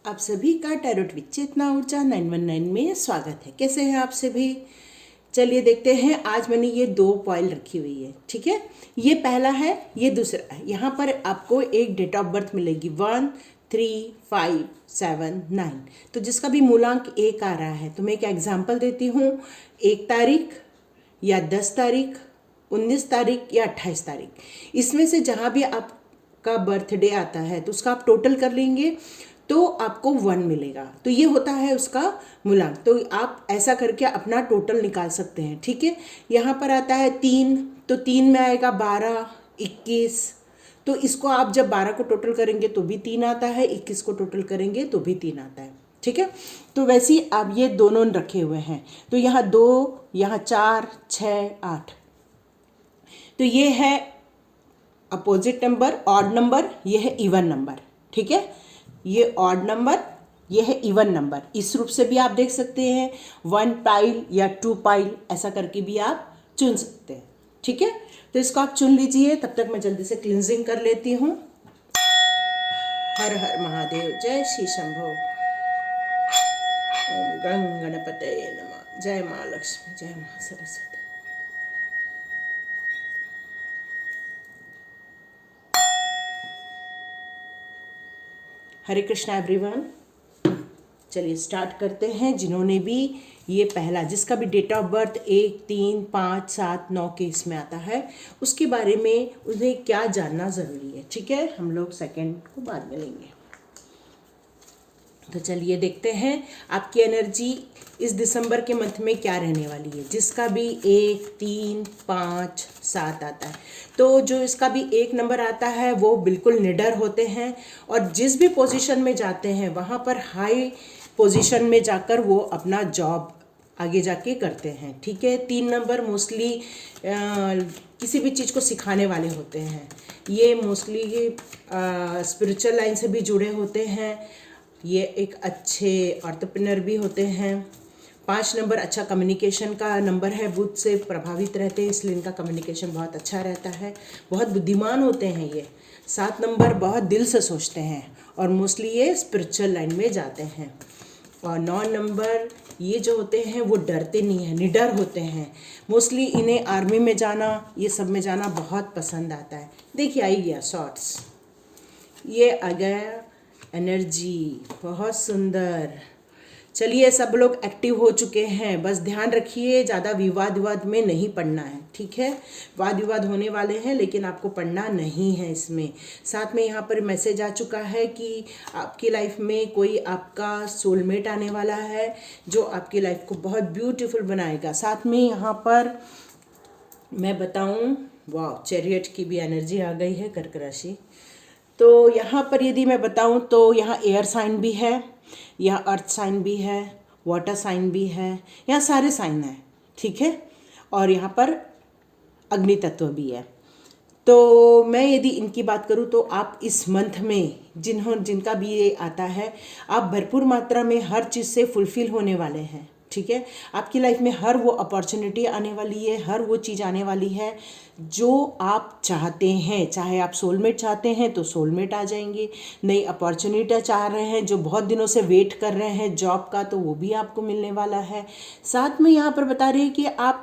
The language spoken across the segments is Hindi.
आप सभी का टैरोट विद चेतना ऊर्जा 919 में स्वागत है। कैसे हैं आप सभी? चलिए देखते हैं। आज मैंने ये 2 पॉइल रखी हुई है, ठीक है। ये पहला है, ये दूसरा है। यहाँ पर आपको एक डेट ऑफ बर्थ मिलेगी 1, 3, 5, 7, 9। तो जिसका भी मूलांक 1 आ रहा है, तो मैं एक एग्जाम्पल देती हूँ। 1 तारीख या 10 तारीख, 19 तारीख या 28 तारीख, इसमें से जहाँ भी आपका बर्थडे आता है तो उसका आप टोटल कर लेंगे तो आपको 1 मिलेगा। तो ये होता है उसका मूलांक। तो आप ऐसा करके अपना टोटल निकाल सकते हैं, ठीक है। यहाँ पर आता है 3, तो 3 में आएगा 12, 21। तो इसको आप जब 12 को टोटल करेंगे तो भी 3 आता है, 21 को टोटल करेंगे तो भी 3 आता है, ठीक है। तो वैसे ही आप ये दोनों रखे हुए हैं। तो यहाँ 2, यहाँ 4, 6, 8। तो ये है अपोजिट नंबर, ऑड नंबर, ये है इवन नंबर, ठीक है। ये ऑड नंबर, ये है इवन नंबर। इस रूप से भी आप देख सकते हैं, 1 पाइल या 2 पाइल, ऐसा करके भी आप चुन सकते हैं, ठीक है। तो इसको आप चुन लीजिए, तब तक मैं जल्दी से क्लिनजिंग कर लेती हूँ। हर हर महादेव, जय श्री शंभो, ओम गं गणपतये नमः, जय माँ लक्ष्मी, जय माँ सरस्वती। हरे कृष्णा एवरीवन। चलिए स्टार्ट करते हैं। जिन्होंने भी ये पहला, जिसका भी डेट ऑफ बर्थ 1, 3, 5, 7, 9 के इसमें आता है, उसके बारे में उन्हें क्या जानना ज़रूरी है, ठीक है। हम लोग सेकंड को बाद में लेंगे। तो चलिए देखते हैं आपकी एनर्जी इस दिसंबर के मंथ में क्या रहने वाली है। जिसका भी 1, 3, 5, 7 आता है, तो जो इसका भी 1 नंबर आता है वो बिल्कुल निडर होते हैं और जिस भी पोजीशन में जाते हैं वहाँ पर हाई पोजीशन में जाकर वो अपना जॉब आगे जाके करते हैं, ठीक है। 3 नंबर मोस्टली किसी भी चीज़ को सिखाने वाले होते हैं। ये मोस्टली स्पिरिचुअल लाइन से भी जुड़े होते हैं। ये एक अच्छे एंटरप्रेन्योर भी होते हैं। 5 नंबर अच्छा कम्युनिकेशन का नंबर है, बुध से प्रभावित रहते हैं, इसलिए इनका कम्युनिकेशन बहुत अच्छा रहता है। बहुत बुद्धिमान होते हैं ये। 7 नंबर बहुत दिल से सोचते हैं और मोस्टली ये स्पिरिचुअल लाइन में जाते हैं। और 9 नंबर ये जो होते हैं वो डरते नहीं हैं, निडर होते हैं। मोस्टली इन्हें आर्मी में जाना, ये सब में जाना बहुत पसंद आता है। देखिए आई गया शॉर्ट्स, ये आ गया एनर्जी, बहुत सुंदर। चलिए सब लोग एक्टिव हो चुके हैं। बस ध्यान रखिए ज़्यादा विवाद में नहीं पड़ना है, ठीक है। वाद विवाद होने वाले हैं लेकिन आपको पढ़ना नहीं है इसमें। साथ में यहाँ पर मैसेज आ चुका है कि आपकी लाइफ में कोई आपका सोलमेट आने वाला है जो आपकी लाइफ को बहुत ब्यूटीफुल बनाएगा। साथ में यहाँ पर मैं बताऊँ, वाह, चैरियट की भी एनर्जी आ गई है, कर्क राशि। तो यहाँ पर यदि मैं बताऊँ तो यहाँ एयर साइन भी है, यहाँ अर्थ साइन भी है, वाटर साइन भी है, यहाँ सारे साइन हैं, ठीक है। और यहाँ पर अग्नि तत्व भी है। तो मैं यदि इनकी बात करूँ तो आप इस मंथ में जिनका भी ये आता है, आप भरपूर मात्रा में हर चीज़ से फुलफिल होने वाले हैं, ठीक है। आपकी लाइफ में हर वो अपॉर्चुनिटी आने वाली है, हर वो चीज़ आने वाली है जो आप चाहते हैं। चाहे आप सोलमेट चाहते हैं तो सोलमेट आ जाएंगे, नई अपॉर्चुनिटी चाह रहे हैं, जो बहुत दिनों से वेट कर रहे हैं जॉब का, तो वो भी आपको मिलने वाला है। साथ में यहाँ पर बता रहे हैं कि आप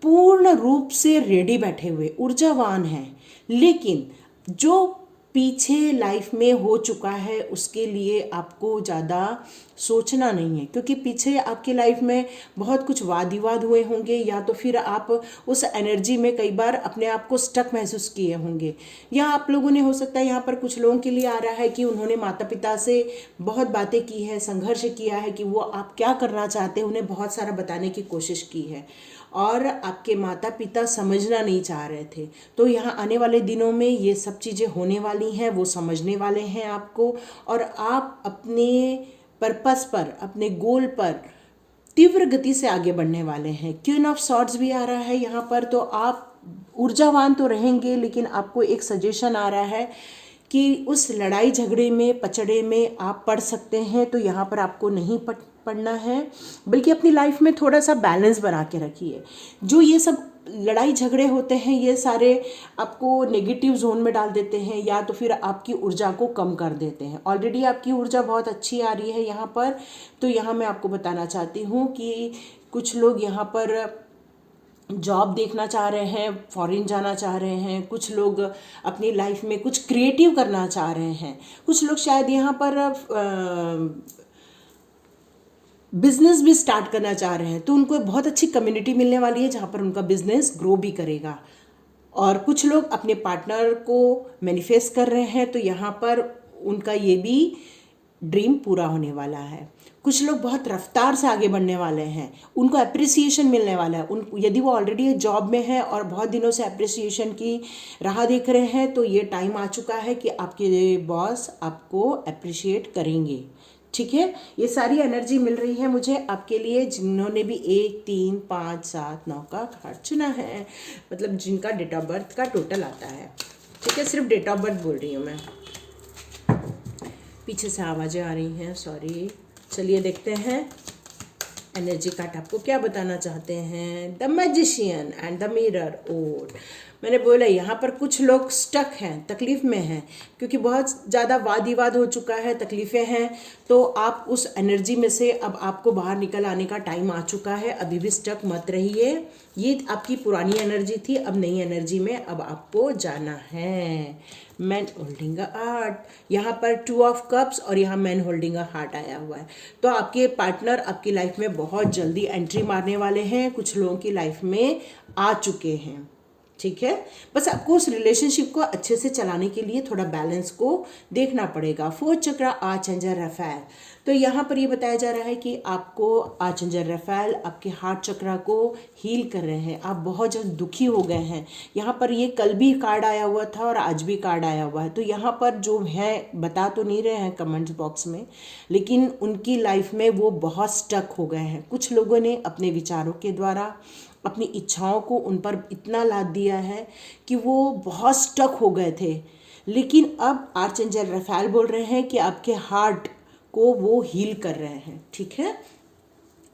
पूर्ण रूप से रेडी बैठे हुए ऊर्जावान हैं, लेकिन जो पीछे लाइफ में हो चुका है उसके लिए आपको ज़्यादा सोचना नहीं है, क्योंकि पीछे आपकी लाइफ में बहुत कुछ वाद विवाद हुए होंगे, या तो फिर आप उस एनर्जी में कई बार अपने आप को स्टक महसूस किए होंगे। या आप लोगों ने, हो सकता है यहाँ पर कुछ लोगों के लिए आ रहा है कि उन्होंने माता पिता से बहुत बातें की है, संघर्ष किया है कि वो आप क्या करना चाहते हैं, उन्हें बहुत सारा बताने की कोशिश की है और आपके माता पिता समझना नहीं चाह रहे थे। तो यहाँ आने वाले दिनों में ये सब चीज़ें होने वाली हैं, वो समझने वाले हैं आपको, और आप अपने पर्पस पर, अपने गोल पर तीव्र गति से आगे बढ़ने वाले हैं। क्वीन ऑफ सॉर्ड्स भी आ रहा है यहाँ पर। तो आप ऊर्जावान तो रहेंगे, लेकिन आपको एक सजेशन आ रहा है कि उस लड़ाई झगड़े में, पचड़े में आप पड़ सकते हैं। तो यहाँ पर आपको नहीं पड़ना है, बल्कि अपनी लाइफ में थोड़ा सा बैलेंस बना के रखिए। जो ये सब लड़ाई झगड़े होते हैं ये सारे आपको नेगेटिव जोन में डाल देते हैं या तो फिर आपकी ऊर्जा को कम कर देते हैं। ऑलरेडी आपकी ऊर्जा बहुत अच्छी आ रही है यहाँ पर, तो यहाँ मैं आपको बताना चाहती हूँ कि कुछ लोग यहाँ पर जॉब देखना चाह रहे हैं, फॉरेन जाना चाह रहे हैं, कुछ लोग अपनी लाइफ में कुछ क्रिएटिव करना चाह रहे हैं, कुछ लोग शायद यहाँ पर बिजनेस भी स्टार्ट करना चाह रहे हैं। तो उनको बहुत अच्छी कम्युनिटी मिलने वाली है जहाँ पर उनका बिजनेस ग्रो भी करेगा। और कुछ लोग अपने पार्टनर को मैनिफेस्ट कर रहे हैं, तो यहाँ पर उनका ये भी ड्रीम पूरा होने वाला है। कुछ लोग बहुत रफ्तार से आगे बढ़ने वाले हैं, उनको अप्रिसिएशन मिलने वाला है। उन यदि वो ऑलरेडी जॉब में है और बहुत दिनों से अप्रिसिएशन की राह देख रहे हैं, तो ये टाइम आ चुका है कि आपके बॉस आपको अप्रिशिएट करेंगे। ठीक है, ये सारी एनर्जी मिल रही है मुझे आपके लिए जिन्होंने भी 1, 3, 5, 7, 9 का कार्ड चुना है, मतलब जिनका डेट ऑफ बर्थ का टोटल आता है। ठीक है, सिर्फ डेट ऑफ बर्थ बोल रही हूँ मैं, पीछे से आवाज़ें आ रही हैं, सॉरी। चलिए देखते हैं एनर्जी कार्ड आपको क्या बताना चाहते हैं। The magician and the mirror. और मैंने बोला यहाँ पर कुछ लोग स्टक हैं, तकलीफ में हैं, क्योंकि बहुत ज़्यादा वाद विवाद हो चुका है, तकलीफ़ें हैं। तो आप उस एनर्जी में से अब आपको बाहर निकल आने का टाइम आ चुका है। अभी भी स्टक मत रहिए, ये आपकी पुरानी एनर्जी थी, अब नई एनर्जी में अब आपको जाना है। मैन होल्डिंग अ हार्ट, यहाँ पर 2 ऑफ कप्स और यहाँ मैन होल्डिंग अ हार्ट आया हुआ है। तो आपके पार्टनर आपकी लाइफ में बहुत जल्दी एंट्री मारने वाले हैं, कुछ लोगों की लाइफ में आ चुके हैं। ठीक है, बस आपको उस रिलेशनशिप को अच्छे से चलाने के लिए थोड़ा बैलेंस को देखना पड़ेगा। 4th चक्र आर्चएंजल रफाएल, तो यहाँ पर ये बताया जा रहा है कि आपको आर्चएंजल रफाएल आपके हार्ट चक्र को हील कर रहे हैं। आप बहुत ज़्यादा दुखी हो गए हैं। यहाँ पर ये कल भी कार्ड आया हुआ था और आज भी कार्ड आया हुआ है। तो यहाँ पर जो है बता तो नहीं रहे हैं कमेंट्स बॉक्स में, लेकिन उनकी लाइफ में वो बहुत स्टक हो गए हैं। कुछ लोगों ने अपने विचारों के द्वारा अपनी इच्छाओं को उन पर इतना लाद दिया है कि वो बहुत स्टक हो गए थे। लेकिन अब आर्चएंजल रफाएल बोल रहे हैं कि आपके हार्ट को वो हील कर रहे हैं। ठीक है,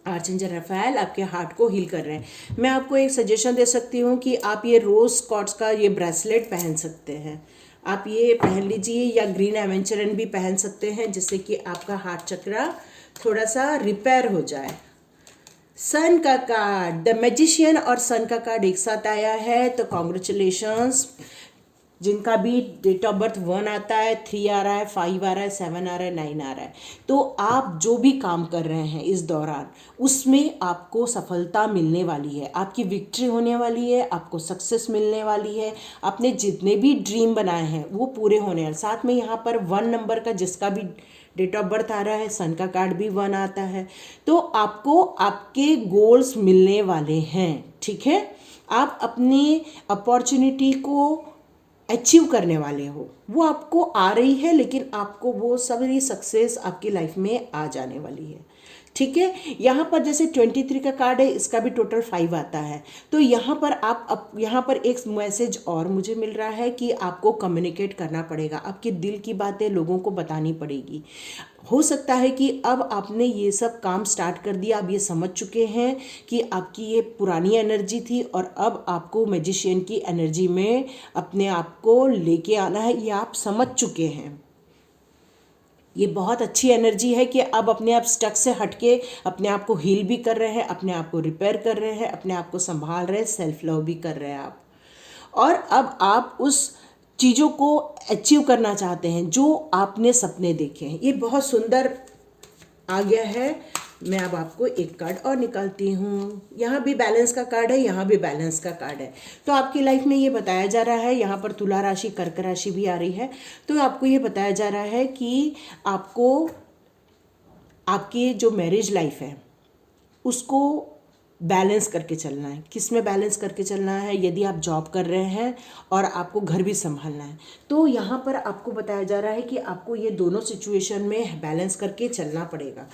आर्चएंजल रफाएल आपके हार्ट को हील कर रहे हैं। मैं आपको एक सजेशन दे सकती हूँ कि आप ये रोज क्वार्ट्ज का ये ब्रेसलेट पहन सकते हैं। आप ये पहन लीजिए, या ग्रीन एवेंचरन भी पहन सकते हैं, जिससे कि आपका हार्ट चक्र थोड़ा सा रिपेयर हो जाए। सन का कार्ड, द मैजिशियन और सन का कार्ड एक साथ आया है, तो कॉन्ग्रेचुलेशंस। जिनका भी डेट ऑफ बर्थ 1 आता है, 3 आ रहा है, 5 आ रहा है, 7 आ रहा है, 9 आ रहा है, तो आप जो भी काम कर रहे हैं इस दौरान उसमें आपको सफलता मिलने वाली है, आपकी विक्ट्री होने वाली है, आपको सक्सेस मिलने वाली है। आपने जितने भी ड्रीम बनाए हैं वो पूरे होने हैं। साथ में यहाँ पर 1 नंबर का जिसका भी डेट ऑफ बर्थ आ रहा है, सन का कार्ड भी 1 आता है, तो आपको आपके गोल्स मिलने वाले हैं। ठीक है, आप अपनी अपॉर्चुनिटी को अचीव करने वाले हो, वो आपको आ रही है, लेकिन आपको वो सारी सक्सेस आपकी लाइफ में आ जाने वाली है। ठीक है, यहाँ पर जैसे 23 का कार्ड है, इसका भी टोटल 5 आता है। तो यहाँ पर यहाँ पर एक मैसेज और मुझे मिल रहा है कि आपको कम्युनिकेट करना पड़ेगा, आपके दिल की बातें लोगों को बतानी पड़ेगी। हो सकता है कि अब आपने ये सब काम स्टार्ट कर दिया, आप ये समझ चुके हैं कि आपकी ये पुरानी एनर्जी थी और अब आपको मैजिशियन की एनर्जी में अपने आप को लेके आना है, ये आप समझ चुके हैं। ये बहुत अच्छी एनर्जी है कि अब अपने आप स्टक से हटके अपने आप को हील भी कर रहे हैं, अपने आप को रिपेयर कर रहे हैं, अपने आप को संभाल रहे हैं, सेल्फ लव भी कर रहे हैं आप। और अब आप उस चीज़ों को अचीव करना चाहते हैं जो आपने सपने देखे हैं। ये बहुत सुंदर आ गया है। मैं अब आपको एक कार्ड और निकालती हूँ। यहाँ भी बैलेंस का कार्ड है, यहाँ भी बैलेंस का कार्ड है। तो आपकी लाइफ में ये बताया जा रहा है, यहाँ पर तुला राशि, कर्क राशि भी आ रही है, तो आपको ये बताया जा रहा है कि आपको आपकी जो मैरिज लाइफ है उसको बैलेंस करके चलना है। किस में बैलेंस करके चलना है? यदि आप जॉब कर रहे हैं और आपको घर भी संभालना है, तो यहाँ पर आपको बताया जा रहा है कि आपको ये दोनों सिचुएशन में बैलेंस करके चलना पड़ेगा।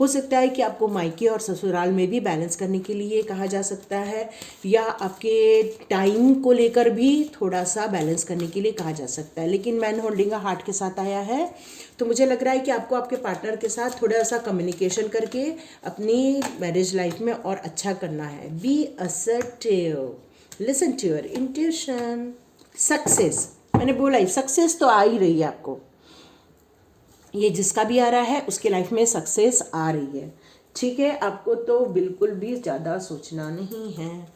हो सकता है कि आपको मायके और ससुराल में भी बैलेंस करने के लिए कहा जा सकता है, या आपके टाइम को लेकर भी थोड़ा सा बैलेंस करने के लिए कहा जा सकता है। लेकिन मैन होल्डिंग अ हार्ट के साथ आया है, तो मुझे लग रहा है कि आपको आपके पार्टनर के साथ थोड़ा सा कम्युनिकेशन करके अपनी मैरिज लाइफ में और अच्छा करना है। Be assertive, listen to your intuition. Success, मैंने बोला ही सक्सेस तो आ ही रही है आपको, ये जिसका भी आ रहा है उसके लाइफ में सक्सेस आ रही है। ठीक है, आपको तो बिल्कुल भी ज़्यादा सोचना नहीं है।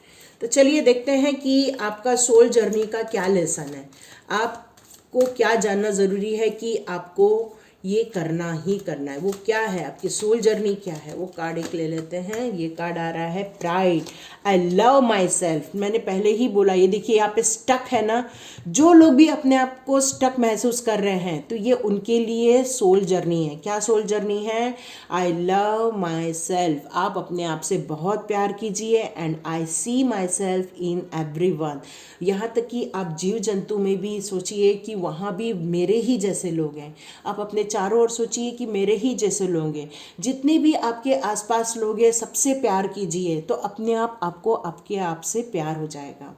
तो चलिए देखते हैं कि आपका सोल जर्नी का क्या लेसन है, आपको क्या जानना ज़रूरी है कि आपको ये करना ही करना है। वो क्या है, आपकी सोल जर्नी क्या है, वो कार्ड एक ले लेते हैं। ये कार्ड आ रहा है pride, I love my self. मैंने पहले ही बोला, ये देखिए यहाँ पे स्टक है ना, जो लोग भी अपने आप को स्टक महसूस कर रहे हैं तो ये उनके लिए सोल जर्नी है। क्या सोल जर्नी है? I love myself. आप अपने आप से बहुत प्यार कीजिए and I see myself in everyone. यहाँ तक कि आप जीव जंतु में भी सोचिए कि वहाँ भी मेरे ही जैसे लोग हैं। आप अपने चारों ओर सोचिए कि मेरे ही जैसे लोग हैं। जितने भी आपके आसपास लोग हैं सबसे प्यार कीजिए, तो अपने आप आपको आपके आप से प्यार हो जाएगा।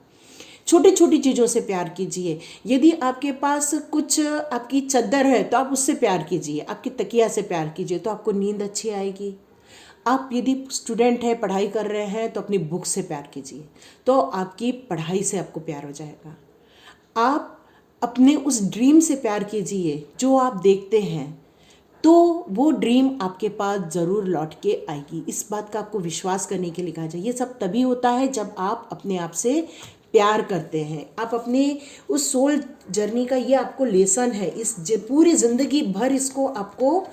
छोटी छोटी चीज़ों से प्यार कीजिए। यदि आपके पास कुछ आपकी चद्दर है तो आप उससे प्यार कीजिए, आपकी तकिया से प्यार कीजिए, तो आपको नींद अच्छी आएगी। आप यदि स्टूडेंट हैं, पढ़ाई कर रहे हैं, तो अपनी बुक से प्यार कीजिए, तो आपकी पढ़ाई से आपको प्यार हो जाएगा। आप अपने उस ड्रीम से प्यार कीजिए जो आप देखते हैं, तो वो ड्रीम आपके पास ज़रूर लौट के आएगी। इस बात का आपको विश्वास करने के लिए कहा जाए। ये सब तभी होता है जब आप अपने आप से प्यार करते हैं। आप अपने उस सोल जर्नी का ये आपको लेसन है, इस पूरी ज़िंदगी भर इसको आपको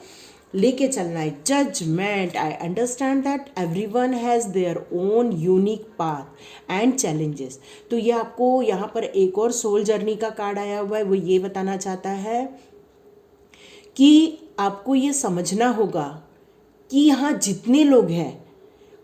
लेके चलना है। Judgement, I understand that everyone has their own unique path and challenges. तो ये आपको यहाँ पर एक और सोल जर्नी का कार्ड आया हुआ है, वो ये बताना चाहता है कि आपको ये समझना होगा कि यहाँ जितने लोग हैं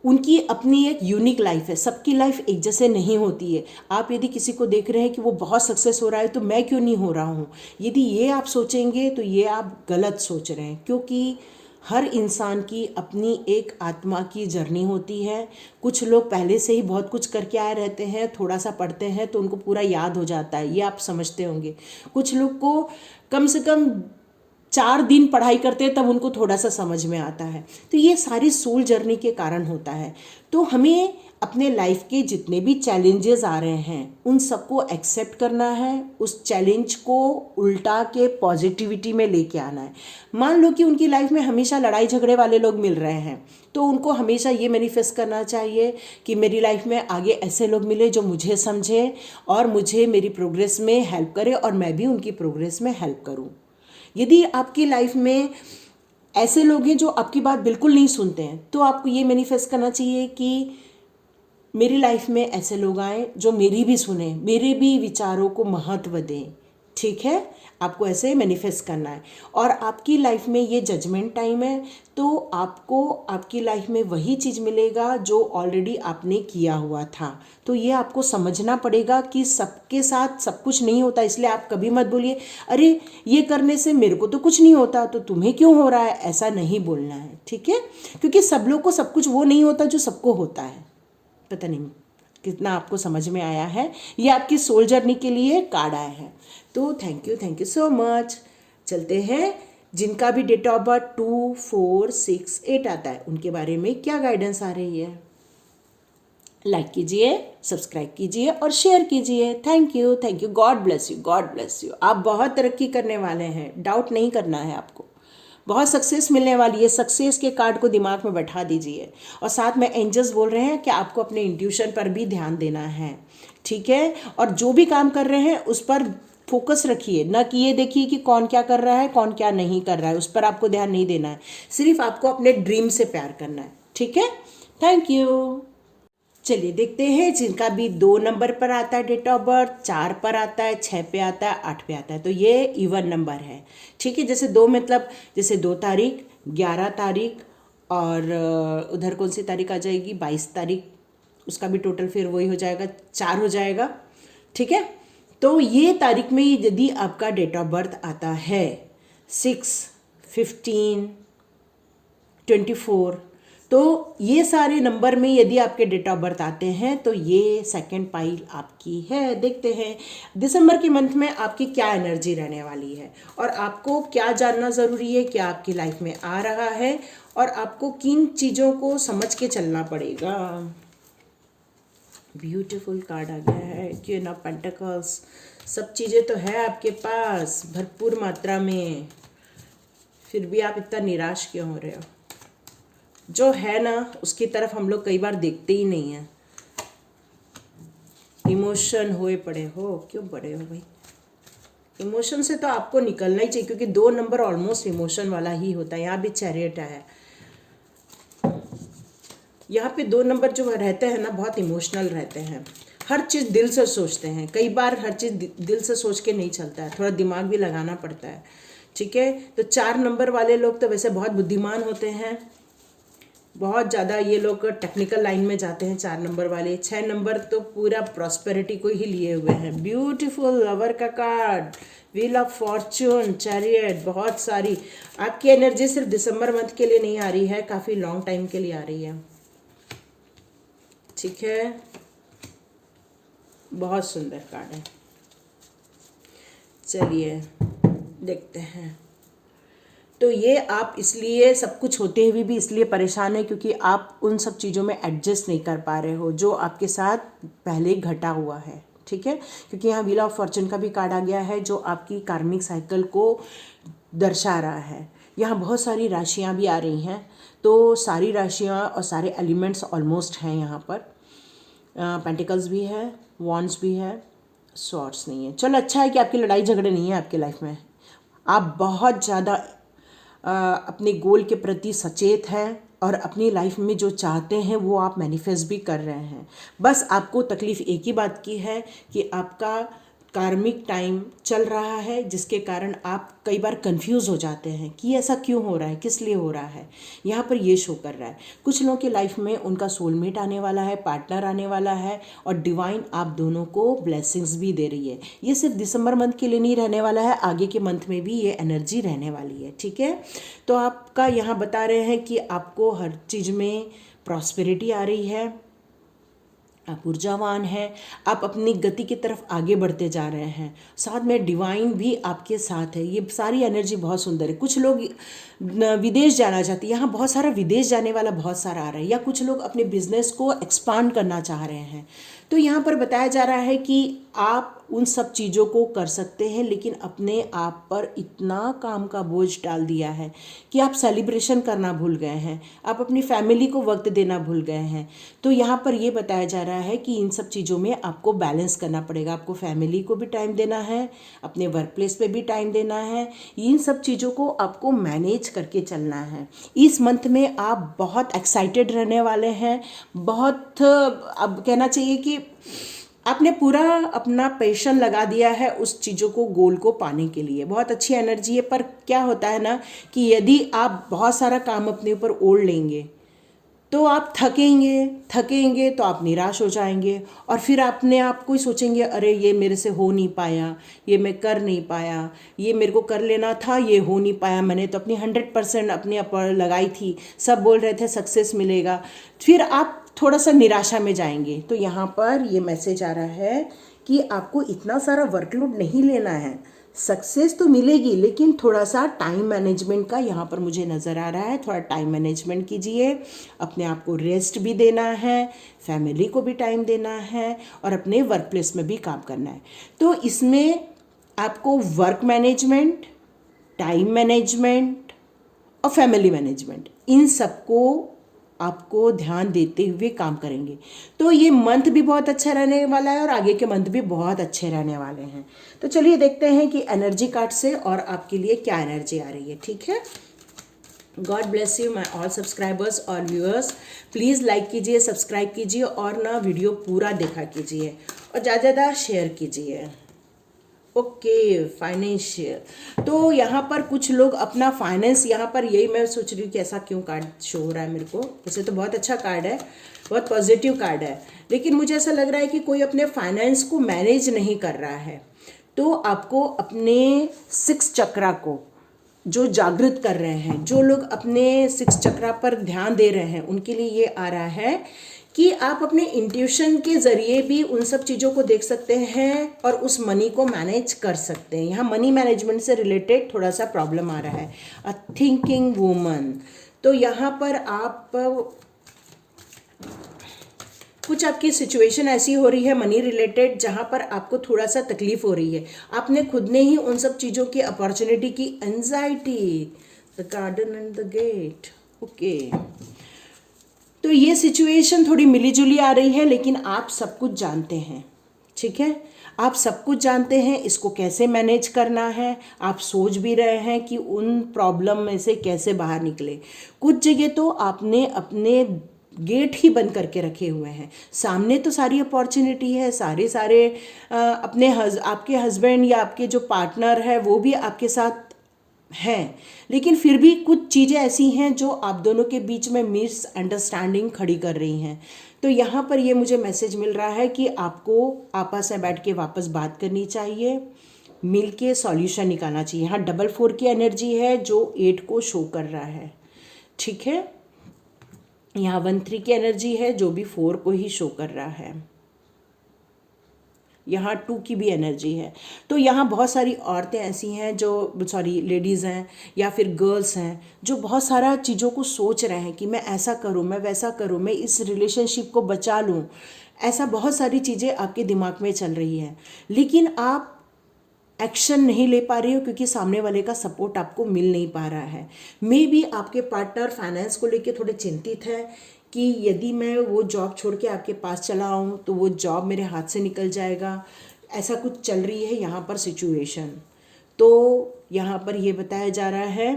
उनकी अपनी एक यूनिक लाइफ है। सबकी लाइफ एक जैसे नहीं होती है। आप यदि किसी को देख रहे हैं कि वो बहुत सक्सेस हो रहा है तो मैं क्यों नहीं हो रहा हूँ, यदि ये आप सोचेंगे तो ये आप गलत सोच रहे हैं, क्योंकि हर इंसान की अपनी एक आत्मा की जर्नी होती है। कुछ लोग पहले से ही बहुत कुछ करके आए रहते हैं, थोड़ा सा पढ़ते हैं तो उनको पूरा याद हो जाता है, ये आप समझते होंगे। कुछ लोग को कम से कम 4 दिन पढ़ाई करते हैं तब उनको थोड़ा सा समझ में आता है। तो ये सारी सोल जर्नी के कारण होता है। तो हमें अपने लाइफ के जितने भी चैलेंजेस आ रहे हैं उन सबको एक्सेप्ट करना है, उस चैलेंज को उल्टा के पॉजिटिविटी में लेके आना है। मान लो कि उनकी लाइफ में हमेशा लड़ाई झगड़े वाले लोग मिल रहे हैं, तो उनको हमेशा ये मैनिफेस्ट करना चाहिए कि मेरी लाइफ में आगे ऐसे लोग मिले जो मुझे समझे और मुझे मेरी प्रोग्रेस में हेल्प करे और मैं भी उनकी प्रोग्रेस में हेल्प करूँ। यदि आपकी लाइफ में ऐसे लोग हैं जो आपकी बात बिल्कुल नहीं सुनते हैं, तो आपको ये मैनिफेस्ट करना चाहिए कि मेरी लाइफ में ऐसे लोग आए जो मेरी भी सुने, मेरे भी विचारों को महत्व दें। ठीक है, आपको ऐसे मैनिफेस्ट करना है। और आपकी लाइफ में ये जजमेंट टाइम है, तो आपको आपकी लाइफ में वही चीज़ मिलेगा जो ऑलरेडी आपने किया हुआ था। तो ये आपको समझना पड़ेगा कि सबके साथ सब कुछ नहीं होता। इसलिए आप कभी मत बोलिए अरे ये करने से मेरे को तो कुछ नहीं होता तो तुम्हें क्यों हो रहा है, ऐसा नहीं बोलना है। ठीक है, क्योंकि सब लोग को सब कुछ वो नहीं होता जो सबको होता है। पता नहीं कितना आपको समझ में आया है। ये आपकी सोल जर्नी के लिए कार्ड आया है। तो थैंक यू सो मच। चलते हैं जिनका भी डेट ऑफ बर्थ 2, 4, 6, 8 आता है उनके बारे में क्या गाइडेंस आ रही है। लाइक कीजिए, सब्सक्राइब कीजिए और शेयर कीजिए। Thank you, God bless you, God bless you. आप बहुत तरक्की करने वाले हैं, डाउट नहीं करना है आपको। बहुत सक्सेस मिलने वाली है। सक्सेस के कार्ड को दिमाग में बैठा दीजिए। और साथ में एंजल्स बोल रहे हैं कि आपको अपने इंट्यूशन पर भी ध्यान देना है। ठीक है, और जो भी काम कर रहे हैं उस पर फोकस रखिए, ना कि ये देखिए कि कौन क्या कर रहा है कौन क्या नहीं कर रहा है, उस पर आपको ध्यान नहीं देना है। सिर्फ आपको अपने ड्रीम से प्यार करना है। ठीक है, थैंक यू। चलिए देखते हैं जिनका भी 2 नंबर पर आता है डेट ऑफ बर्थ, 4 पर आता है, 6 पे आता है, 8 पे आता है, तो ये इवन नंबर है। ठीक है, जैसे 2 मतलब जैसे 2 तारीख, 11 तारीख और उधर कौन सी तारीख आ जाएगी, 22 तारीख, उसका भी टोटल फिर वही हो जाएगा, 4 हो जाएगा। ठीक है, तो ये तारीख में यदि आपका डेट ऑफ बर्थ आता है 6, 15, 24, तो ये सारे नंबर में यदि आपके डेट ऑफ बर्थ आते हैं तो ये सेकंड पाइल आपकी है। देखते हैं दिसंबर के मंथ में आपकी क्या एनर्जी रहने वाली है और आपको क्या जानना ज़रूरी है, क्या आपकी लाइफ में आ रहा है और आपको किन चीज़ों को समझ के चलना पड़ेगा। ब्यूटीफुल कार्ड आ गया है, क्वीन ऑफ पेंटिकल्स। सब चीज़ें तो है आपके पास भरपूर मात्रा में, फिर भी आप इतना निराश क्यों हो रहे हो? जो है ना उसकी तरफ हम लोग कई बार देखते ही नहीं हैं। इमोशन होए पड़े हो, क्यों पड़े हो भाई? इमोशन से तो आपको निकलना ही चाहिए, क्योंकि 2 नंबर ऑलमोस्ट इमोशन वाला ही होता है। यहाँ भी चैरियट है, यहाँ पे 2 नंबर जो रहते हैं ना बहुत इमोशनल रहते हैं, हर चीज़ दिल से सोचते हैं। कई बार हर चीज़ दिल से सोच के नहीं चलता है, थोड़ा दिमाग भी लगाना पड़ता है। ठीक है, तो 4 नंबर वाले लोग तो वैसे बहुत बुद्धिमान होते हैं, बहुत ज़्यादा ये लोग टेक्निकल लाइन में जाते हैं 4 नंबर वाले। 6 नंबर तो पूरा प्रॉस्पेरिटी को ही लिए हुए हैं। ब्यूटीफुल लवर का card, wheel of Fortune, chariot, बहुत सारी आपकी एनर्जी सिर्फ दिसंबर मंथ के लिए नहीं आ रही है, काफ़ी लॉन्ग टाइम के लिए आ रही है। ठीक है, बहुत सुंदर कार्ड है। चलिए देखते हैं। तो ये आप इसलिए सब कुछ होते हुए भी इसलिए परेशान है क्योंकि आप उन सब चीज़ों में एडजस्ट नहीं कर पा रहे हो जो आपके साथ पहले घटा हुआ है। ठीक है, क्योंकि यहाँ व्हील ऑफ फॉर्चून का भी कार्ड आ गया है जो आपकी कार्मिक साइकिल को दर्शा रहा है। यहाँ बहुत सारी राशियाँ भी आ रही हैं, तो सारी राशियाँ और सारे एलिमेंट्स ऑलमोस्ट हैं यहाँ पर। पेंटिकल्स भी है, वॉन्ड्स भी है, स्वॉर्ड्स नहीं है। चलो अच्छा है कि आपकी लड़ाई झगड़े नहीं है आपकी लाइफ में। आप बहुत ज़्यादा अपने गोल के प्रति सचेत हैं और अपनी लाइफ में जो चाहते हैं वो आप मैनिफेस्ट भी कर रहे हैं। बस आपको तकलीफ़ एक ही बात की है कि आपका कार्मिक टाइम चल रहा है, जिसके कारण आप कई बार कंफ्यूज हो जाते हैं कि ऐसा क्यों हो रहा है, किस लिए हो रहा है। यहाँ पर ये शो कर रहा है कुछ लोगों की लाइफ में उनका सोलमेट आने वाला है, पार्टनर आने वाला है, और डिवाइन आप दोनों को ब्लेसिंग्स भी दे रही है। ये सिर्फ दिसंबर मंथ के लिए नहीं रहने वाला है, आगे के मंथ में भी ये एनर्जी रहने वाली है। ठीक है, तो आपका यहाँ बता रहे हैं कि आपको हर चीज़ में प्रॉस्पेरिटी आ रही है, आप ऊर्जावान हैं, आप अपनी गति की तरफ आगे बढ़ते जा रहे हैं, साथ में डिवाइन भी आपके साथ है। ये सारी एनर्जी बहुत सुंदर है। कुछ लोग विदेश जाना चाहते हैं, यहाँ बहुत सारा विदेश जाने वाला बहुत सारा आ रहा है, या कुछ लोग अपने बिजनेस को एक्सपांड करना चाह रहे हैं। तो यहाँ पर बताया जा रहा है कि आप उन सब चीज़ों को कर सकते हैं, लेकिन अपने आप पर इतना काम का बोझ डाल दिया है कि आप सेलिब्रेशन करना भूल गए हैं, आप अपनी फैमिली को वक्त देना भूल गए हैं। तो यहाँ पर ये बताया जा रहा है कि इन सब चीज़ों में आपको बैलेंस करना पड़ेगा। आपको फैमिली को भी टाइम देना है, अपने वर्क प्लेस पे भी टाइम देना है, इन सब चीज़ों को आपको मैनेज करके चलना है। इस मंथ में आप बहुत एक्साइटेड रहने वाले हैं, बहुत अब कहना चाहिए कि आपने पूरा अपना पैशन लगा दिया है उस चीज़ों को, गोल को पाने के लिए। बहुत अच्छी एनर्जी है, पर क्या होता है ना कि यदि आप बहुत सारा काम अपने ऊपर ओढ़ लेंगे तो आप थकेंगे तो आप निराश हो जाएंगे, और फिर अपने आप को ही सोचेंगे अरे ये मेरे से हो नहीं पाया, ये मैं कर नहीं पाया, ये मेरे को कर लेना था, ये हो नहीं पाया, मैंने तो अपनी 100% अपने ऊपर लगाई थी, सब बोल रहे थे सक्सेस मिलेगा, फिर आप थोड़ा सा निराशा में जाएंगे। तो यहाँ पर ये मैसेज आ रहा है कि आपको इतना सारा वर्कलोड नहीं लेना है, सक्सेस तो मिलेगी लेकिन थोड़ा सा टाइम मैनेजमेंट का यहाँ पर मुझे नज़र आ रहा है। थोड़ा टाइम मैनेजमेंट कीजिए, अपने आप को रेस्ट भी देना है, फैमिली को भी टाइम देना है, और अपने वर्क प्लेस में भी काम करना है। तो इसमें आपको वर्क मैनेजमेंट, टाइम मैनेजमेंट और फैमिली मैनेजमेंट, इन सबको आपको ध्यान देते हुए काम करेंगे। तो ये मंथ भी बहुत अच्छा रहने वाला है और आगे के मंथ भी बहुत अच्छे रहने वाले हैं। तो चलिए देखते हैं कि एनर्जी कार्ड से और आपके लिए क्या एनर्जी आ रही है। ठीक है, God bless you my all subscribers और व्यूअर्स। प्लीज़ लाइक कीजिए, सब्सक्राइब कीजिए और ना वीडियो पूरा देखा कीजिए और ज़्यादा ज़्यादा शेयर कीजिए। ओके, फाइनेंशियल, तो यहाँ पर कुछ लोग अपना फाइनेंस, यहाँ पर यही मैं सोच रही हूँ कि ऐसा क्यों कार्ड शो हो रहा है मेरे को। वैसे तो बहुत अच्छा कार्ड है, बहुत पॉजिटिव कार्ड है, लेकिन मुझे ऐसा लग रहा है कि कोई अपने फाइनेंस को मैनेज नहीं कर रहा है। तो आपको अपने 6 चक्रा को जो जागृत कर रहे हैं, जो लोग अपने 6 चक्रा पर ध्यान दे रहे हैं, उनके लिए ये आ रहा है कि आप अपने इंट्यूशन के ज़रिए भी उन सब चीज़ों को देख सकते हैं और उस मनी को मैनेज कर सकते हैं। यहाँ मनी मैनेजमेंट से रिलेटेड थोड़ा सा प्रॉब्लम आ रहा है। अ थिंकिंग वूमन, तो यहाँ पर आप कुछ आपकी सिचुएशन ऐसी हो रही है मनी रिलेटेड जहाँ पर आपको थोड़ा सा तकलीफ हो रही है, आपने खुद ने ही उन सब चीज़ों की अपॉर्चुनिटी की anxiety, the garden and the gate. Okay, तो ये सिचुएशन थोड़ी मिलीजुली आ रही है, लेकिन आप सब कुछ जानते हैं, ठीक है, आप सब कुछ जानते हैं इसको कैसे मैनेज करना है। आप सोच भी रहे हैं कि उन प्रॉब्लम में से कैसे बाहर निकले। कुछ जगह तो आपने अपने गेट ही बंद करके रखे हुए हैं, सामने तो सारी अपॉर्चुनिटी है, सारे आपके हस्बैंड या आपके जो पार्टनर है वो भी आपके साथ हैं, लेकिन फिर भी कुछ चीज़ें ऐसी हैं जो आप दोनों के बीच में मिसअंडरस्टैंडिंग खड़ी कर रही हैं। तो यहाँ पर ये मुझे मैसेज मिल रहा है कि आपको आपस में बैठ के वापस बात करनी चाहिए, मिल के सॉल्यूशन निकालना चाहिए। यहाँ 4 की एनर्जी है जो 8 को शो कर रहा है, ठीक है। यहाँ 13 की एनर्जी है जो भी 4 को ही शो कर रहा है। यहाँ 2 की भी एनर्जी है। तो यहाँ बहुत सारी औरतें ऐसी हैं जो लेडीज़ हैं या फिर गर्ल्स हैं जो बहुत सारा चीज़ों को सोच रहे हैं कि मैं ऐसा करूँ, मैं वैसा करूँ, मैं इस रिलेशनशिप को बचा लूँ। ऐसा बहुत सारी चीज़ें आपके दिमाग में चल रही हैं, लेकिन आप एक्शन नहीं ले पा रही हो क्योंकि सामने वाले का सपोर्ट आपको मिल नहीं पा रहा है। मे बी आपके पार्टनर फाइनेंस को लेके थोड़े चिंतित है कि यदि मैं वो जॉब छोड़ के आपके पास चला आऊँ तो वो जॉब मेरे हाथ से निकल जाएगा, ऐसा कुछ चल रही है यहाँ पर सिचुएशन। तो यहाँ पर ये बताया जा रहा है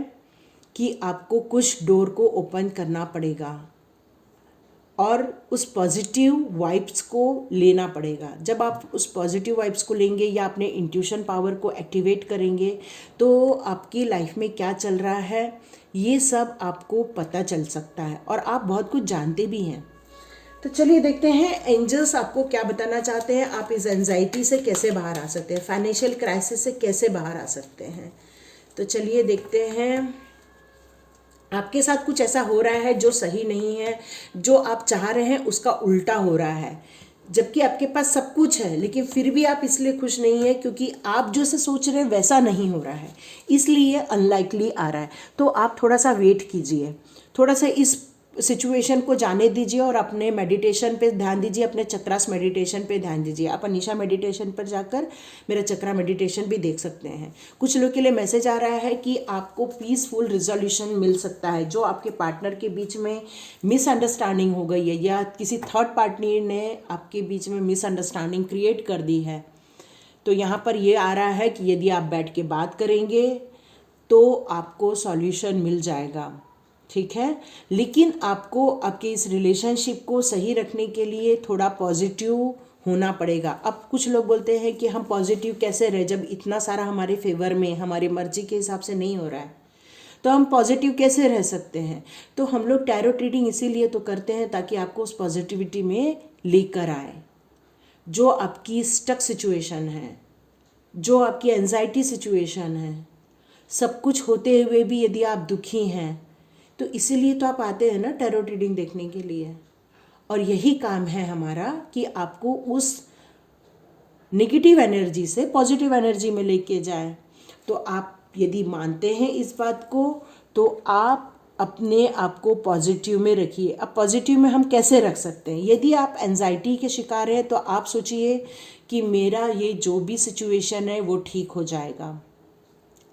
कि आपको कुछ डोर को ओपन करना पड़ेगा और उस पॉजिटिव वाइब्स को लेना पड़ेगा। जब आप उस पॉजिटिव वाइब्स को लेंगे या अपने इंट्यूशन पावर को एक्टिवेट करेंगे तो आपकी लाइफ में क्या चल रहा है ये सब आपको पता चल सकता है और आप बहुत कुछ जानते भी हैं। तो चलिए देखते हैं एंजल्स आपको क्या बताना चाहते हैं, आप इस एंजाइटी से कैसे बाहर आ सकते हैं, फाइनेंशियल क्राइसिस से कैसे बाहर आ सकते हैं। तो चलिए देखते हैं, आपके साथ कुछ ऐसा हो रहा है जो सही नहीं है, जो आप चाह रहे हैं उसका उल्टा हो रहा है, जबकि आपके पास सब कुछ है लेकिन फिर भी आप इसलिए खुश नहीं है क्योंकि आप जो से सोच रहे हैं वैसा नहीं हो रहा है, इसलिए अनलाइकली आ रहा है। तो आप थोड़ा सा वेट कीजिए, थोड़ा सा इस सिचुएशन को जाने दीजिए और अपने मेडिटेशन पे ध्यान दीजिए, अपने चक्रास मेडिटेशन पे ध्यान दीजिए। आप अनीशा मेडिटेशन पर जाकर मेरा चक्रा मेडिटेशन भी देख सकते हैं। कुछ लोग के लिए मैसेज आ रहा है कि आपको पीसफुल रिजोल्यूशन मिल सकता है, जो आपके पार्टनर के बीच में मिसअंडरस्टैंडिंग हो गई है या किसी थर्ड पार्टनर ने आपके बीच में मिसअंडरस्टैंडिंग क्रिएट कर दी है। तो यहाँ पर ये आ रहा है कि यदि आप बैठ के बात करेंगे तो आपको सॉल्यूशन मिल जाएगा, ठीक है। लेकिन आपको आपके इस रिलेशनशिप को सही रखने के लिए थोड़ा पॉजिटिव होना पड़ेगा। अब कुछ लोग बोलते हैं कि हम पॉजिटिव कैसे रहे जब इतना सारा हमारे फेवर में हमारी मर्जी के हिसाब से नहीं हो रहा है, तो हम पॉजिटिव कैसे रह सकते हैं। तो हम लोग टैरो रीडिंग इसीलिए तो करते हैं ताकि आपको उस पॉजिटिविटी में लेकर आए। जो आपकी स्टक सिचुएशन है, जो आपकी एंजाइटी सिचुएशन है, सब कुछ होते हुए भी यदि आप दुखी हैं तो इसीलिए तो आप आते हैं ना टैरो रीडिंग देखने के लिए। और यही काम है हमारा कि आपको उस नेगेटिव एनर्जी से पॉजिटिव एनर्जी में लेके जाए। तो आप यदि मानते हैं इस बात को तो आप अपने आप को पॉजिटिव में रखिए। अब पॉजिटिव में हम कैसे रख सकते हैं, यदि आप एंजाइटी के शिकार हैं तो आप सोचिए कि मेरा ये जो भी सिचुएशन है वो ठीक हो जाएगा।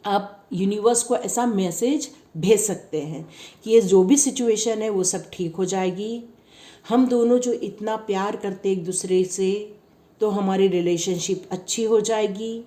आप यूनिवर्स को ऐसा मैसेज भेज सकते हैं कि ये जो भी सिचुएशन है वो सब ठीक हो जाएगी। हम दोनों जो इतना प्यार करते एक दूसरे से तो हमारी रिलेशनशिप अच्छी हो जाएगी।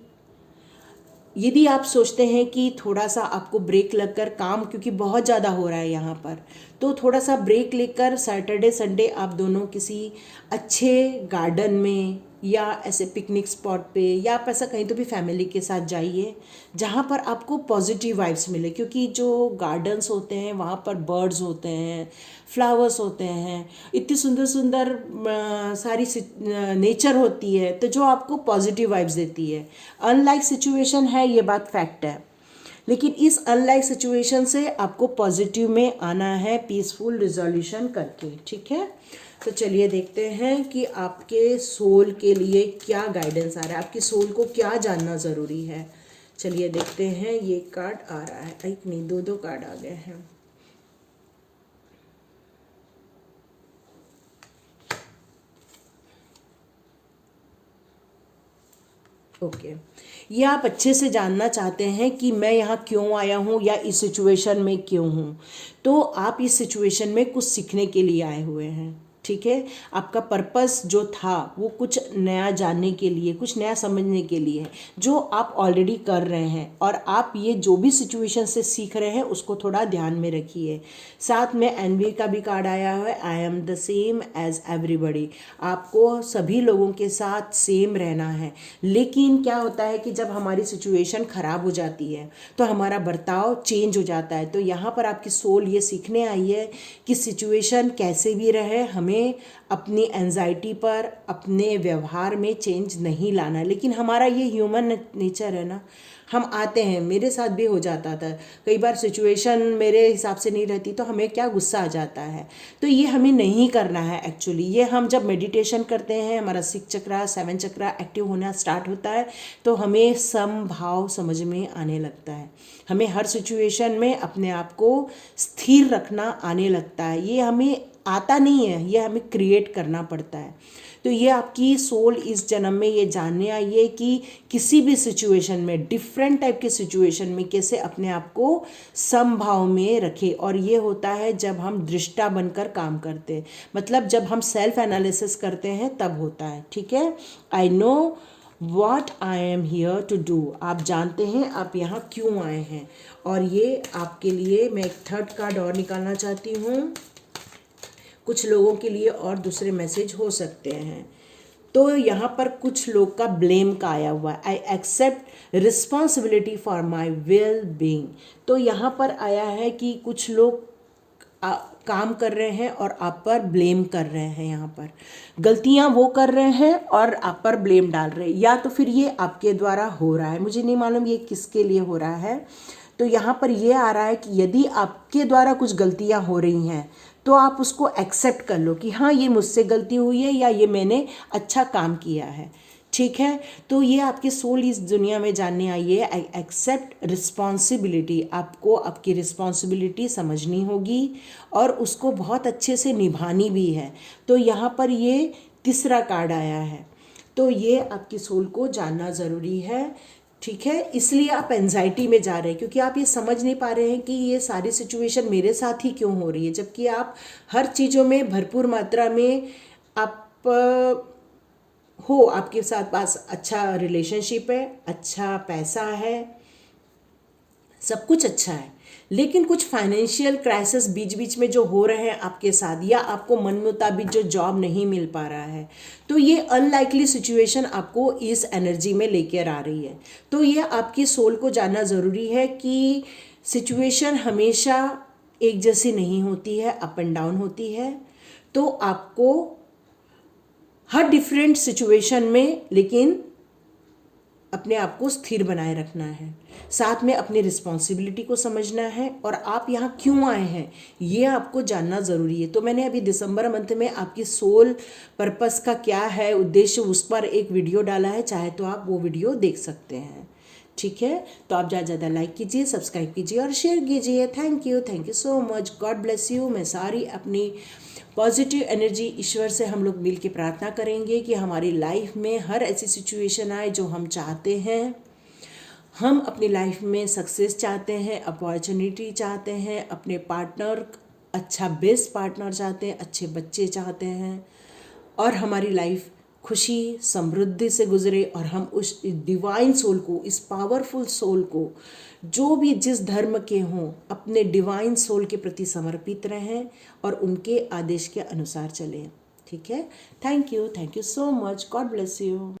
यदि आप सोचते हैं कि थोड़ा सा आपको ब्रेक लगकर काम क्योंकि बहुत ज़्यादा हो रहा है यहाँ पर, तो थोड़ा सा ब्रेक लेकर सैटरडे संडे आप दोनों किसी अच्छे गार्डन में या ऐसे पिकनिक स्पॉट पे या आप ऐसा कहीं तो भी फैमिली के साथ जाइए जहाँ पर आपको पॉजिटिव वाइब्स मिले। क्योंकि जो गार्डन्स होते हैं वहाँ पर बर्ड्स होते हैं, फ्लावर्स होते हैं, इतनी सुंदर सुंदर सारी नेचर होती है तो जो आपको पॉजिटिव वाइब्स देती है। अनलाइक सिचुएशन है, ये बात फैक्ट है, लेकिन इस अनलाइक सिचुएशन से आपको पॉजिटिव में आना है पीसफुल रिजोल्यूशन करके, ठीक है। तो चलिए देखते हैं कि आपके सोल के लिए क्या गाइडेंस आ रहा है, आपकी सोल को क्या जानना ज़रूरी है। चलिए देखते हैं, ये कार्ड आ रहा है, एक नहीं दो कार्ड आ गए हैं। ओके ये आप अच्छे से जानना चाहते हैं कि मैं यहाँ क्यों आया हूँ या इस सिचुएशन में क्यों हूँ, तो आप इस सिचुएशन में कुछ सीखने के लिए आए हुए हैं। ठीक है, आपका पर्पस जो था वो कुछ नया जानने के लिए, कुछ नया समझने के लिए है, जो आप ऑलरेडी कर रहे हैं। और आप ये जो भी सिचुएशन से सीख रहे हैं उसको थोड़ा ध्यान में रखिए। साथ में एनवी का भी कार्ड आया है, I am the same as everybody. आपको सभी लोगों के साथ सेम रहना है, लेकिन क्या होता है कि जब हमारी सिचुएशन ख़राब हो जाती है तो हमारा बर्ताव चेंज हो जाता है। तो यहाँ पर आपकी सोल ये सीखने आई है कि सिचुएशन कैसे भी रहे, हमें अपनी एंजाइटी पर, अपने व्यवहार में चेंज नहीं लाना। लेकिन हमारा ये ह्यूमन नेचर है ना, हम आते हैं, मेरे साथ भी हो जाता था कई बार, सिचुएशन मेरे हिसाब से नहीं रहती तो हमें क्या गुस्सा आ जाता है। तो ये हमें नहीं करना है एक्चुअली। ये हम जब मेडिटेशन करते हैं, हमारा 6 चक्रा 7 चक्रा एक्टिव होना स्टार्ट होता है तो हमें समभाव समझ में आने लगता है। हमें हर सिचुएशन में अपने आप को स्थिर रखना आने लगता है। ये हमें आता नहीं है, ये हमें क्रिएट करना पड़ता है। तो ये आपकी सोल इस जन्म में ये जानने आई है कि किसी भी सिचुएशन में, डिफरेंट टाइप के सिचुएशन में कैसे अपने आप को समभाव में रखें। और ये होता है जब हम दृष्टा बनकर काम करते हैं, मतलब जब हम सेल्फ एनालिसिस करते हैं तब होता है। ठीक है, I know what I am here to do. आप जानते हैं आप यहाँ क्यों आए हैं। और ये आपके लिए मैं एक थर्ड कार्ड और निकालना चाहती हूँ, कुछ लोगों के लिए और दूसरे मैसेज हो सकते हैं। तो यहाँ पर कुछ लोग का ब्लेम का आया हुआ है, I accept responsibility for my well being. तो यहाँ पर आया है कि कुछ लोग काम कर रहे हैं और आप पर ब्लेम कर रहे हैं। यहाँ पर गलतियाँ वो कर रहे हैं और आप पर ब्लेम डाल रहे हैं, या तो फिर ये आपके द्वारा हो रहा है, मुझे नहीं मालूम ये किसके लिए हो रहा है। तो यहाँ पर ये आ रहा है कि यदि आपके द्वारा कुछ गलतियाँ हो रही हैं तो आप उसको एक्सेप्ट कर लो कि हाँ ये मुझसे गलती हुई है या ये मैंने अच्छा काम किया है। ठीक है, तो ये आपकी सोल इस दुनिया में जानने आई है, आई एक्सेप्ट रिस्पॉन्सिबिलिटी। आपको आपकी रिस्पॉन्सिबिलिटी समझनी होगी और उसको बहुत अच्छे से निभानी भी है। तो यहाँ पर ये तीसरा कार्ड आया है, तो ये आपकी सोल को जानना ज़रूरी है। ठीक है, इसलिए आप एंजाइटी में जा रहे हैं क्योंकि आप ये समझ नहीं पा रहे हैं कि ये सारी सिचुएशन मेरे साथ ही क्यों हो रही है, जबकि आप हर चीज़ों में भरपूर मात्रा में आप हो, आपके साथ पास अच्छा रिलेशनशिप है, अच्छा पैसा है, सब कुछ अच्छा है। लेकिन कुछ फाइनेंशियल क्राइसिस बीच बीच में जो हो रहे हैं आपके साथ, या आपको मन मुताबिक जो जॉब नहीं मिल पा रहा है, तो ये अनलाइकली सिचुएशन आपको इस एनर्जी में लेकर आ रही है। तो ये आपकी सोल को जानना ज़रूरी है कि सिचुएशन हमेशा एक जैसी नहीं होती है, अप एंड डाउन होती है। तो आपको हर डिफरेंट सिचुएशन में लेकिन अपने आप को स्थिर बनाए रखना है, साथ में अपनी रिस्पॉन्सिबिलिटी को समझना है और आप यहाँ क्यों आए हैं ये आपको जानना ज़रूरी है। तो मैंने अभी दिसंबर मंथ में आपकी सोल पर्पस का क्या है, उद्देश्य, उस पर एक वीडियो डाला है, चाहे तो आप वो वीडियो देख सकते हैं। ठीक है, तो आप ज़्यादा लाइक कीजिए, सब्सक्राइब कीजिए और शेयर कीजिए। Thank you so much, God bless you. मैं सारी अपनी पॉजिटिव एनर्जी ईश्वर से हम लोग मिल के प्रार्थना करेंगे कि हमारी लाइफ में हर ऐसी सिचुएशन आए जो हम चाहते हैं। हम अपनी लाइफ में सक्सेस चाहते हैं, अपॉर्चुनिटी चाहते हैं, अपने पार्टनर अच्छा बेस्ट पार्टनर चाहते हैं, अच्छे बच्चे चाहते हैं और हमारी लाइफ खुशी समृद्धि से गुजरे और हम उस डिवाइन सोल को, इस पावरफुल सोल को, जो भी जिस धर्म के हों, अपने डिवाइन सोल के प्रति समर्पित रहें और उनके आदेश के अनुसार चलें। ठीक है, thank you so much, God bless you.